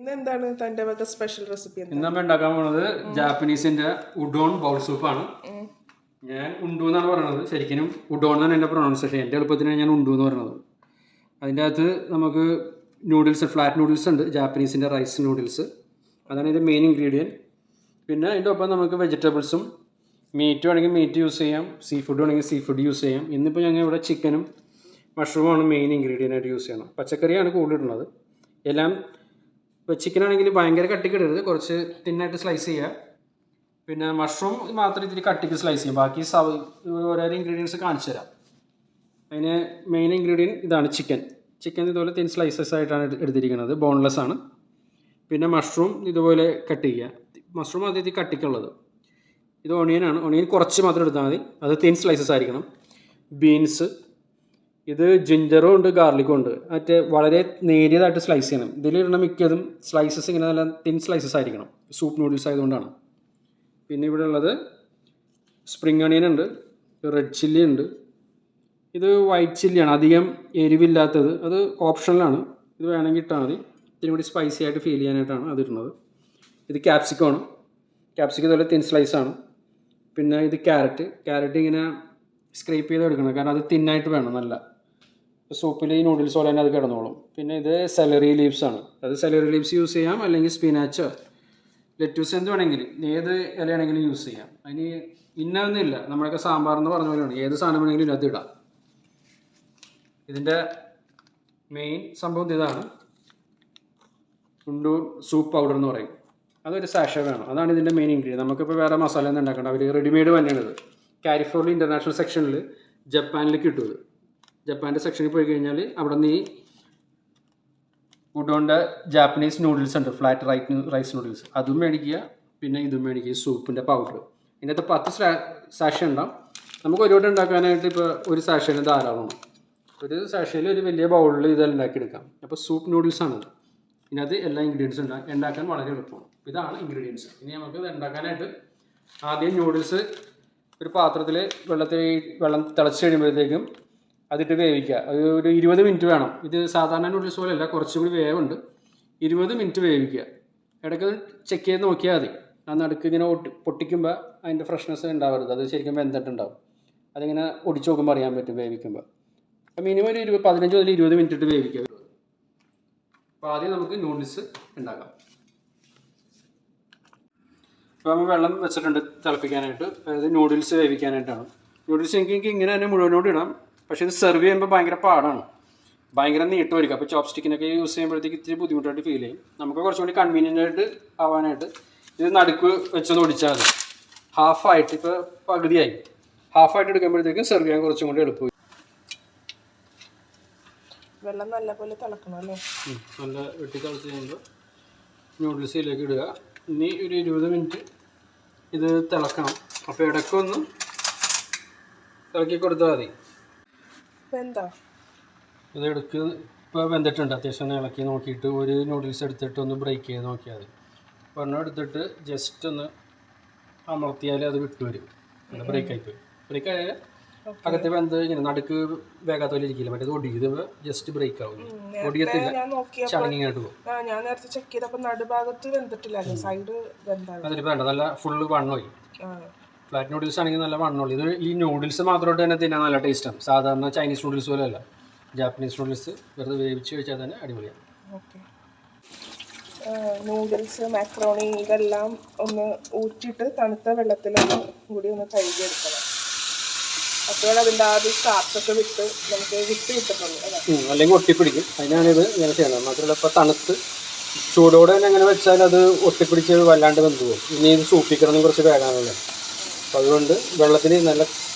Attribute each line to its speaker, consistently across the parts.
Speaker 1: ഇന്നെന്താണ് തന്റെ വക സ്പെഷ്യൽ റെസിപ്പി?
Speaker 2: ഇന്ന് നമ്മൾ ഉണ്ടാക്കാൻ പോകുന്നത് ജാപ്പനീസിന്റെ ഉഡോൺ ബൗൾ സൂപ്പാണ്. ഞാൻ ഉണ്ടു എന്നാണ് പറയുന്നത്, ശരിക്കും ഉഡോൺ എന്നാണ് എൻ്റെ പ്രൊണൗൺസിയേഷൻ. എൻ്റെ എളുപ്പത്തിനാണ് ഞാൻ ഉണ്ടു എന്ന് പറയുന്നത്. അതിൻ്റെ അകത്ത് നമുക്ക് നൂഡിൽസ്, ഫ്ലാറ്റ് നൂഡിൽസ് ഉണ്ട്, ജാപ്പനീസിൻ്റെ റൈസ് നൂഡിൽസ്, അതാണ് ഇതിൻ്റെ മെയിൻ ഇൻഗ്രീഡിയൻറ്റ്. പിന്നെ അതിൻ്റെ ഒപ്പം നമുക്ക് വെജിറ്റബിൾസും, മീറ്റ് വേണമെങ്കിൽ മീറ്റ് യൂസ് ചെയ്യാം, സീ ഫുഡ് വേണമെങ്കിൽ സീ ഫുഡ് യൂസ് ചെയ്യാം. ഇന്നിപ്പോൾ ഞങ്ങൾ ഇവിടെ ചിക്കനും മഷ്റൂമാണ് മെയിൻ ഇൻഗ്രീഡിയൻ്റ് ആയിട്ട് യൂസ് ചെയ്യണം. പച്ചക്കറിയാണ് കൂടുതലിടുന്നത്. എല്ലാം ഇപ്പോൾ ചിക്കനാണെങ്കിൽ ഭയങ്കര കട്ടിക്ക് ഇടരുത്, കുറച്ച് തിന്നായിട്ട് സ്ലൈസ് ചെയ്യുക. പിന്നെ മഷ്റൂം മാത്രം ഇത്തിരി കട്ടിക്ക് സ്ലൈസ് ചെയ്യും. ബാക്കി ഓരോരോ ഇൻഗ്രീഡിയൻസ് കാണിച്ചു തരാം. അതിന് മെയിൻ ഇൻഗ്രീഡിയൻറ്റ് ഇതാണ് ചിക്കൻ. ചിക്കൻ ഇതുപോലെ തിൻ സ്ലൈസസ് ആയിട്ടാണ് എടുത്തിരിക്കുന്നത്, ബോൺലെസ് ആണ്. പിന്നെ മഷ്റൂം ഇതുപോലെ കട്ട് ചെയ്യുക. മഷ്റൂം അത് ഇത്തിരി കട്ടിക്കുള്ളത്. ഇത് ഒണിയനാണ്, ഒണിയൻ കുറച്ച് മാത്രം എടുത്താൽ മതി, അത് തിൻ സ്ലൈസസ് ആയിരിക്കണം. ബീൻസ്, ഇത് ജിഞ്ചറും ഉണ്ട്, ഗാർലിക്കും ഉണ്ട്. മറ്റേ വളരെ നേരിയതായിട്ട് സ്ലൈസ് ചെയ്യണം. ഇതിലിടുന്ന മിക്കതും സ്ലൈസസ് ഇങ്ങനെ നല്ല തിൻ സ്ലൈസസ് ആയിരിക്കണം, സൂപ്പ് നൂഡിൽസ് ആയതുകൊണ്ടാണ്. പിന്നെ ഇവിടെ ഉള്ളത് സ്പ്രിംഗ് അണിയൻ ഉണ്ട്, റെഡ് ചില്ലി ഉണ്ട്. ഇത് വൈറ്റ് ചില്ലിയാണ്, അധികം എരിവില്ലാത്തത്, അത് ഓപ്ഷണലാണ്. ഇത് വേണമെങ്കിൽ ഇട്ടാൽ മതി, ഇതിനും കൂടി സ്പൈസി ആയിട്ട് ഫീൽ ചെയ്യാനായിട്ടാണ് അത് ഇടുന്നത്. ഇത് ക്യാപ്സിക്കമാണ്, ക്യാപ്സിക്കം ഇതുപോലെ തിൻ സ്ലൈസാണ്. പിന്നെ ഇത് ക്യാരറ്റ് ഇങ്ങനെ സ്ക്രേപ്പ് ചെയ്ത് എടുക്കണം, കാരണം അത് തിന്നായിട്ട് വേണം, നല്ല സൂപ്പിൽ ഈ നൂഡിൽസ് പോലെ തന്നെ അത് കിടന്നോളും. പിന്നെ ഇത് സെലറി ലീവ്സ് ആണ്, അത് സെലറി ലീവ്സ് യൂസ് ചെയ്യാം, അല്ലെങ്കിൽ സ്പിനാച്ചോ ലെറ്റൂസ് എന്ത് വേണമെങ്കിലും, ഏത് ഇലയാണെങ്കിലും യൂസ് ചെയ്യാം. അതിന് ഇന്നൊന്നുമില്ല, നമ്മളൊക്കെ സാമ്പാറെന്ന് പറഞ്ഞ പോലെയാണ്, ഏത് സാധനം വേണമെങ്കിലും ഇതിനകത്ത് ഇടാം. ഇതിൻ്റെ മെയിൻ സംഭവം ഇതാണ്, ഉണ്ടു സൂപ്പ് പൗഡർ എന്ന് പറയും. അതൊരു സാഷ വേണം, അതാണ് ഇതിൻ്റെ മെയിൻ ഇൻഗ്രീഡിയൻറ്റ്. നമുക്കിപ്പോൾ വേറെ മസാല ഒന്നും ഉണ്ടാക്കേണ്ട, അവർ റെഡിമെയ്ഡ് തന്നെയാണിത്. കാലിഫോർണിയ ഇൻ്റർനാഷണൽ സെക്ഷനിൽ ജപ്പാനിൽ കിട്ടും ഇത്. ജപ്പാൻ്റെ സെക്ഷനിൽ പോയി കഴിഞ്ഞാൽ അവിടെ നിന്ന് ഈ ഉഡോണിൻ്റെ ജാപ്പനീസ് നൂഡിൽസ് ഉണ്ട്, ഫ്ലാറ്റ് റൈസ് നൂഡിൽസ്, അതും മേടിക്കുക. പിന്നെ ഇതും മേടിക്കുക, ഈ സൂപ്പിൻ്റെ പൗഡർ. ഇതിനകത്ത് 10 സാഷ ഉണ്ടാവും. നമുക്ക് ഒരുപാട് ഉണ്ടാക്കാനായിട്ട് ഇപ്പോൾ ഒരു സാഷേന് ധാരാളമാണ്. ഒരു സാഷയിൽ ഒരു വലിയ ബൗളിൽ ഇതെല്ലാം ഉണ്ടാക്കിയെടുക്കാം. അപ്പോൾ സൂപ്പ് നൂഡിൽസാണ് ഇത്. ഇതിനകത്ത് എല്ലാ ഇൻഗ്രീഡിയൻസും ഉണ്ടാക്കാൻ വളരെ എളുപ്പമാണ്. ഇതാണ് ഇൻഗ്രീഡിയൻസ്. ഇനി നമുക്ക് ഇത് ഉണ്ടാക്കാനായിട്ട് ആദ്യം നൂഡിൽസ് ഒരു പാത്രത്തിൽ വെള്ളം തിളച്ച് കഴിയുമ്പോഴത്തേക്കും അതിട്ട് വേവിക്കുക. അത് ഒരു 20 മിനിറ്റ് വേണം. ഇത് സാധാരണ നൂഡിൽസ് പോലെയല്ല, കുറച്ചുകൂടി വേവുണ്ട്. 20 മിനിറ്റ് വേവിക്കുക. ഇടയ്ക്ക് ചെക്ക് ചെയ്ത് നോക്കിയാൽ മതി. ആ നടുക്ക് ഇങ്ങനെ പൊട്ടിക്കുമ്പോൾ അതിൻ്റെ ഫ്രഷ്നെസ് ഉണ്ടാവരുത്, അത് ശരിക്കും വെന്തിട്ടുണ്ടാവും. അതിങ്ങനെ ഒടിച്ച് നോക്കുമ്പോൾ അറിയാൻ പറ്റും വേവിക്കുമ്പോൾ. അപ്പോൾ മിനിമം ഒരു 15 മുതൽ 20 മിനിറ്റ് ഇട്ട് വേവിക്കുക. അപ്പോൾ ആദ്യം നമുക്ക് നൂഡിൽസ് ഉണ്ടാക്കാം. ഇപ്പോൾ നമ്മൾ വെള്ളം വെച്ചിട്ടുണ്ട് തിളപ്പിക്കാനായിട്ട്, അതായത് നൂഡിൽസ് വേവിക്കാനായിട്ടാണ്. നൂഡിൽസ് എനിക്ക് ഇങ്ങനെ തന്നെ മുഴുവനോട് ഇടാം, പക്ഷേ ഇത് സെർവ് ചെയ്യുമ്പോൾ ഭയങ്കര പാടാണ്, ഭയങ്കര നീട്ടമായിരിക്കും. അപ്പോൾ ചോപ്പ് സ്റ്റിക്കിനൊക്കെ യൂസ് ചെയ്യുമ്പോഴത്തേക്ക് ഇത്തിരി ബുദ്ധിമുട്ടായിട്ട് ഫീൽ ചെയ്യും. നമുക്ക് കുറച്ചും കൂടി കൺവീനിയൻ്റ് ആയിട്ട് ആവാനായിട്ട് ഇത് നടുക്ക് വെച്ചൊന്ന് ഒടിച്ചാൽ മതി. ഹാഫായിട്ട്, ഇപ്പോൾ പകുതിയായി, ഹാഫായിട്ട് എടുക്കുമ്പോഴത്തേക്കും സെർവ് ചെയ്യാൻ കുറച്ചും കൂടി എളുപ്പമായി.
Speaker 1: വെള്ളം നല്ലപോലെ തിളക്കണം അല്ലേ?
Speaker 2: നല്ല വെട്ടി തിളച്ച് കഴിയുമ്പോൾ നൂഡിൽസ് ഇതിലേക്ക് ഇടുക. ഇനി ഒരു 20 മിനിറ്റ് ഇത് തിളക്കണം. അപ്പോൾ ഇടയ്ക്കൊന്ന് ഇളക്കി കൊടുത്താൽ മതി. ഇത് ഇടയ്ക്ക് ഇപ്പോൾ വെന്തിട്ടുണ്ട്, അത്യാവശ്യം ഇളക്കി നോക്കിയിട്ട് ഒരു നൂഡിൽസ് എടുത്തിട്ട് ഒന്ന് ബ്രേക്ക് ചെയ്ത് നോക്കിയാൽ മതി. ഒരെണ്ണം എടുത്തിട്ട് ജസ്റ്റ് ഒന്ന് അമർത്തിയാൽ അത് വിട്ടുവരും, ബ്രേക്കായി പോയി. ബ്രേക്കായ അകത്ത് വെന്ത് കഴിഞ്ഞാൽ നടുക്ക് വേഗാത്തോലെ ഇരിക്കില്ല, മറ്റേത് ഒടിയത് ജസ്റ്റ് ബ്രേക്ക് ആവും, ഒടിയത്തില്ല, ചടങ്ങിങ്ങായിട്ട് പോകും. അതിൽ വേണ്ട, നല്ല ഫുള്ള് വണ്ണമായി. ഫ്ലാറ്റ് നൂഡിൽസ് ആണെങ്കിൽ നല്ല വണ്ണമുള്ളൂ. ഇത് ഈ നൂഡിൽസ് മാത്രമായിട്ട് തന്നെ തിന്നാൻ നല്ല ടേസ്റ്റാണ്. സാധാരണ ചൈനീസ് നൂഡിൽസ് പോലെയല്ല, ജാപ്പനീസ് നൂഡിൽസ് വെറുതെ വേവിച്ച് കഴിച്ചാൽ തന്നെ അടിപൊളിയാണ്.
Speaker 1: നൂഡിൽസ്, മാക്രോണി ഇതെല്ലാം ഒന്ന് ഊറ്റിയിട്ട് തണുത്ത വെള്ളത്തിലൊന്ന് കൂടി ഒന്ന് കഴുകിയെടുക്കണം. അപ്പോൾ അതിൻ്റെ ആദ്യം സ്റ്റാർച്ചൊക്കെ വിട്ട് നമുക്ക് കിട്ടുന്നുള്ളൂ,
Speaker 2: അല്ലെങ്കിൽ ഒട്ടിപ്പിടിക്കും. അതിനാണിത് ഇങ്ങനെ ചെയ്യണം. മാത്രമല്ല ഇപ്പോൾ തണുത്ത് ചൂടോടെ തന്നെ അങ്ങനെ വെച്ചാൽ അത് ഒട്ടിപ്പിടിച്ച് വല്ലാണ്ട് വെന്ത് പോകും. ഇനി ഇത് സൂപ്പിക്കണമെങ്കിൽ കുറച്ച് വേഗാനുള്ളത്. അപ്പോൾ അതുകൊണ്ട് വെള്ളത്തിൽ നല്ല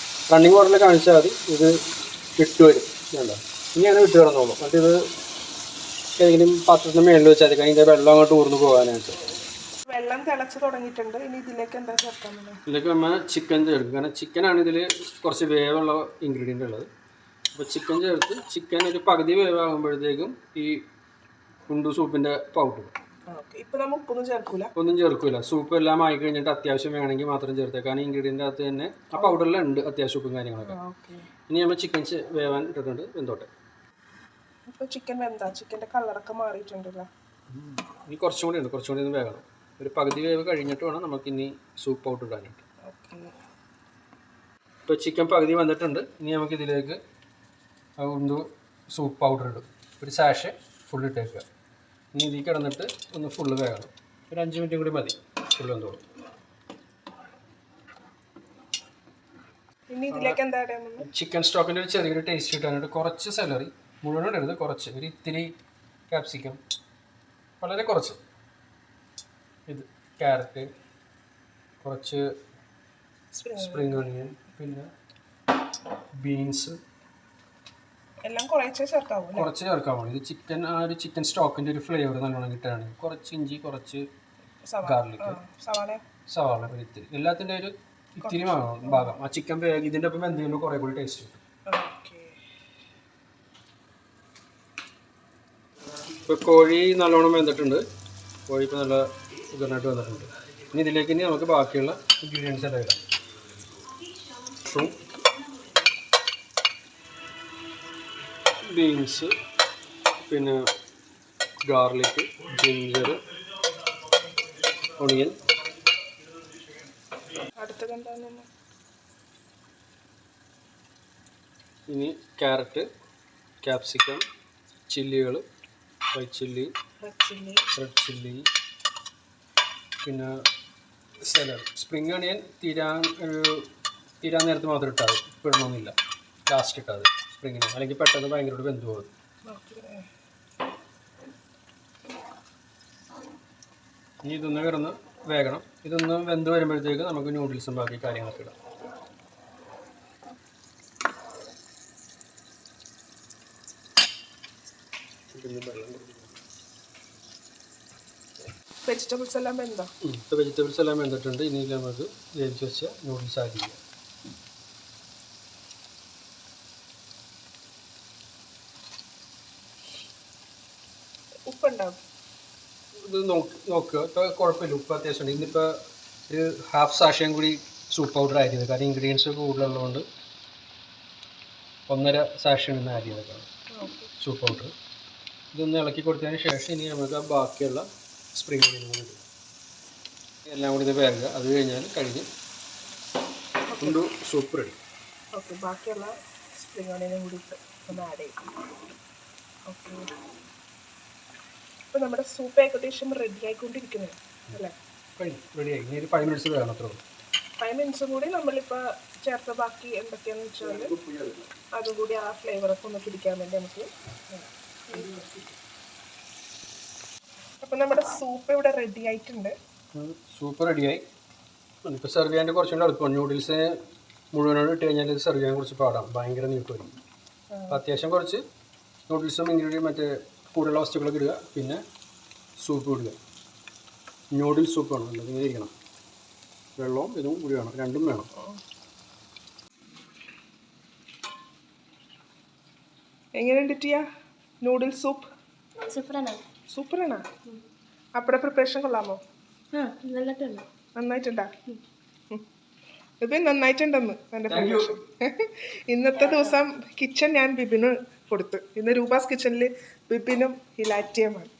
Speaker 2: റണ്ണിങ് വാട്ടറിൽ കാണിച്ചാൽ മതി, ഇത് വിട്ട് വരും. വേണ്ട, ഇനി അങ്ങനെ വിട്ട് കിടന്നോളൂ. മറ്റേത് ഏതെങ്കിലും പാത്രത്തിന് മേളിൽ വെച്ചാൽ മതി, അതിൻ്റെ വെള്ളം അങ്ങോട്ട് ഊർന്ന് പോകാനായിട്ട്.
Speaker 1: വെള്ളം തിളച്ച് തുടങ്ങിയിട്ടുണ്ട്. ഇനി ഇതിലേക്ക് എന്താ ചേർക്കാനുള്ളത്?
Speaker 2: ഇതിലേക്ക് നമ്മൾ ചിക്കൻ ചേർക്കും, കാരണം ചിക്കനാണ് ഇതിൽ കുറച്ച് വേവുള്ള ഇൻഗ്രീഡിയൻ്റ് ഉള്ളത്. അപ്പോൾ ചിക്കൻ ചേർത്ത് ചിക്കൻ ഒരു പകുതി വേവാകുമ്പോഴത്തേക്കും ഈ കുണ്ടു സൂപ്പിൻ്റെ പൗഡർ. ഒന്നും ചേർക്കില്ല. സൂപ്പ് എല്ലാം ആയി കഴിഞ്ഞിട്ട് അത്യാവശ്യം വേണമെങ്കിൽ മാത്രം ചേർത്തേക്കാം, കാരണം ഇൻഗ്രീഡിയൻ്റ് അകത്ത് തന്നെ ആ പൗഡറിലുണ്ട് അത്യാവശ്യം ഉപ്പും കാര്യങ്ങളൊക്കെ. ഇനി നമ്മൾ ചിക്കൻ വേവാൻ ഇട്ടിട്ടുണ്ട്, വെന്തോട്ടെ.
Speaker 1: ചിക്കൻ വെന്താ? ചിക്കൻ്റെ കളറൊക്കെ മാറിയിട്ടുണ്ടല്ലോ.
Speaker 2: ഇനി കുറച്ചും കൂടി ഉണ്ട്, കുറച്ചും കൂടി ഒന്ന് വേകണം. ഒരു പകുതി വേവ് കഴിഞ്ഞിട്ട് വേണം നമുക്ക് ഇനി സൂപ്പ് ഔട്ട് ഇടാനായിട്ട്. ഇപ്പോൾ ചിക്കൻ പകുതി വന്നിട്ടുണ്ട്. ഇനി നമുക്ക് ഇതിലേക്ക് ഒന്ന് സൂപ്പ് പൗഡർ ഇടും. ഒരു സാഷ് ഫുൾ ഇട്ടേക്കുക. ഇനി ഇതിൽ കിടന്നിട്ട് ഒന്ന് ഫുള്ള് വേകണം. ഒരു 5 മിനിറ്റും കൂടി മതി ഫുള്ള് എന്തോളും. ചിക്കൻ സ്റ്റോക്കിൻ്റെ ഒരു ചെറിയൊരു ടേസ്റ്റ് കിട്ടാനായിട്ട് കുറച്ച് സെലറി, മുഴുവൻ ഇടരുത്, കുറച്ച് ഒരു ഇത്തിരി ക്യാപ്സിക്കം, വളരെ കുറച്ച്, ഇത് ക്യാരറ്റ്, കുറച്ച് സ്പ്രിംഗ് ഓണിയൻ, പിന്നെ ബീൻസ്
Speaker 1: എല്ലാം കുറച്ച്
Speaker 2: ചേർക്കാവുള്ളൂ. ഇത് ചിക്കൻ ആ ഒരു ചിക്കൻ സ്റ്റോക്കിൻ്റെ ഒരു ഫ്ലേവർ നല്ലോണം കിട്ടാനാണ്. കുറച്ച് ഇഞ്ചി, കുറച്ച് ഗാർലിക്, സവാള ഒരു ഇത്തിരി, എല്ലാത്തിൻ്റെ ഒരു ഇത്തിരി ഭാഗം ആ ചിക്കൻ ഇതിൻ്റെ ഒപ്പം എന്തെങ്കിലും കുറേ കൂടി ടേസ്റ്റ് കിട്ടും. ഇപ്പോൾ കോഴി നല്ലോണം വെന്തിട്ടുണ്ട്. കോഴി ഇപ്പോൾ നല്ല സുഖമായിട്ട് വന്നിട്ടുണ്ട്. ഇനി ഇതിലേക്ക് ഇനി നമുക്ക് ബാക്കിയുള്ള ഇൻഗ്രീഡിയൻസ് എല്ലാം ഇടാം. ബീൻസ്, പിന്നെ ഗാർലിക്, ജിഞ്ചർ, ഒണിയൻ, ഇനി ക്യാരറ്റ്, ക്യാപ്സിക്കം, ചില്ലികൾ, വൈറ്റ് ചില്ലി, റെഡ് ചില്ലി, പിന്നെ സെലറി. സ്പ്രിംഗ് ഓണിയൻ തീരാൻ നേരത്ത് മാത്രം ഇട്ടാൽ മതി, ഇടണമെന്നില്ല, ലാസ്റ്റ് ഇട്ടാൽ മതി സ്പ്രിങ്ങിന്, അല്ലെങ്കിൽ പെട്ടെന്ന് ഭയങ്കരമായിട്ട് വെന്ത് പോകും. ഇനി ഇതൊന്ന് കിടന്ന് വേഗണം. ഇതൊന്ന് വെന്ത് വരുമ്പോഴത്തേക്ക് നമുക്ക് നൂഡിൽസും ബാക്കി കാര്യങ്ങളൊക്കെ ഇടാം.
Speaker 1: വെജിറ്റബിൾസ് എല്ലാം
Speaker 2: വെന്തിട്ടുണ്ട്. ഇനി നമുക്ക് വേവിച്ച് വെച്ച നൂഡിൽസ് ആഡ് ചെയ്യാം.
Speaker 1: ഉപ്പുണ്ടാവും,
Speaker 2: ഇത് നോക്കുക. ഇപ്പോൾ കുഴപ്പമില്ല, ഉപ്പ് അത്യാവശ്യമുണ്ട്. ഇന്നിപ്പോൾ ഒരു ഹാഫ് സാഷയും കൂടി സൂപ്പ് പൗഡർ ആഡ് ചെയ്തത്, കാരണം ഇൻഗ്രീഡിയൻസ് കൂടുതലുള്ളതുകൊണ്ട് 1.5 സാഷയും ഇന്ന് ആഡ് ചെയ്തേക്കാണ് സൂപ്പ് പൗഡർ. ഇതൊന്ന് ഇളക്കി കൊടുത്തതിന് ശേഷം ഇനി നമുക്ക് ബാക്കിയുള്ള സ്പ്രിംഗ് ഓണിയൻ കൂടി ഇടും. എല്ലാം കൂടി ഇത് വേഗം. അത് കഴിഞ്ഞാൽ കഴിഞ്ഞ് കൊണ്ട് സൂപ്പ് റെഡി.
Speaker 1: ബാക്കിയുള്ള സ്പ്രിംഗ് ഓണിയനും കൂടി ഒന്ന് ആഡ് ചെയ്യും. ഇപ്പോൾ നമ്മുടെ സൂപ്പ് ഏകദേശം റെഡി ആയിക്കൊണ്ടിരിക്കുന്നത് അല്ലേ?
Speaker 2: റെഡിയായി. ഇനി ഒരു 5 മിനിറ്റ്സ് വേണം. അത്ര
Speaker 1: 5 മിനിറ്റ്സും കൂടി നമ്മളിപ്പോൾ ചേർത്ത ബാക്കി എന്തൊക്കെയാണെന്ന് വെച്ചാൽ അതും കൂടി ആ ഫ്ലേവറൊക്കെ ഒന്ന് പിടിക്കാൻ വേണ്ടി നമുക്ക്. അപ്പോൾ നമ്മുടെ സൂപ്പ് ഇവിടെ റെഡി ആയിട്ടുണ്ട്.
Speaker 2: സൂപ്പ് റെഡിയായി. ഇപ്പോൾ സെർവ് ചെയ്യാൻ കുറച്ചുകൂടി എളുപ്പം. നൂഡിൽസ് മുഴുവനോട് ഇട്ട് കഴിഞ്ഞാൽ ഇത് സെർവ് ചെയ്യാൻ കുറച്ച് പാടാം, ഭയങ്കര നീട്ടുമായിരിക്കും. അപ്പോൾ അത്യാവശ്യം കുറച്ച് നൂഡിൽസും ഇൻഗ്രീഡിയൻ മറ്റേ കൂടുതലുള്ള വസ്തുക്കളൊക്കെ ഇടുക, പിന്നെ സൂപ്പ് ഇടുക. നൂഡിൽസ് സൂപ്പ് വേണം, അല്ലെങ്കിൽ ഇങ്ങനെ ഇരിക്കണം. വെള്ളവും ഇതും കൂടി വേണം, രണ്ടും വേണം.
Speaker 1: എങ്ങനെയുണ്ട് ടിയാ നൂഡിൽസ് സൂപ്പ്? സൂപ്പറാണോ? അപ്പടെ പ്രിപ്പറേഷൻ കൊള്ളാമോ? നന്നായിട്ടുണ്ടാ? ഇത് നന്നായിട്ടുണ്ടെന്ന് എൻ്റെ പ്രിപ്പറേഷൻ. ഇന്നത്തെ ദിവസം കിച്ചൺ ഞാൻ ബിബിന് കൊടുത്തു. ഇന്ന് രൂപാസ് കിച്ചണിൽ ബിബിനും ഹിലാറ്റിയുമാണ്.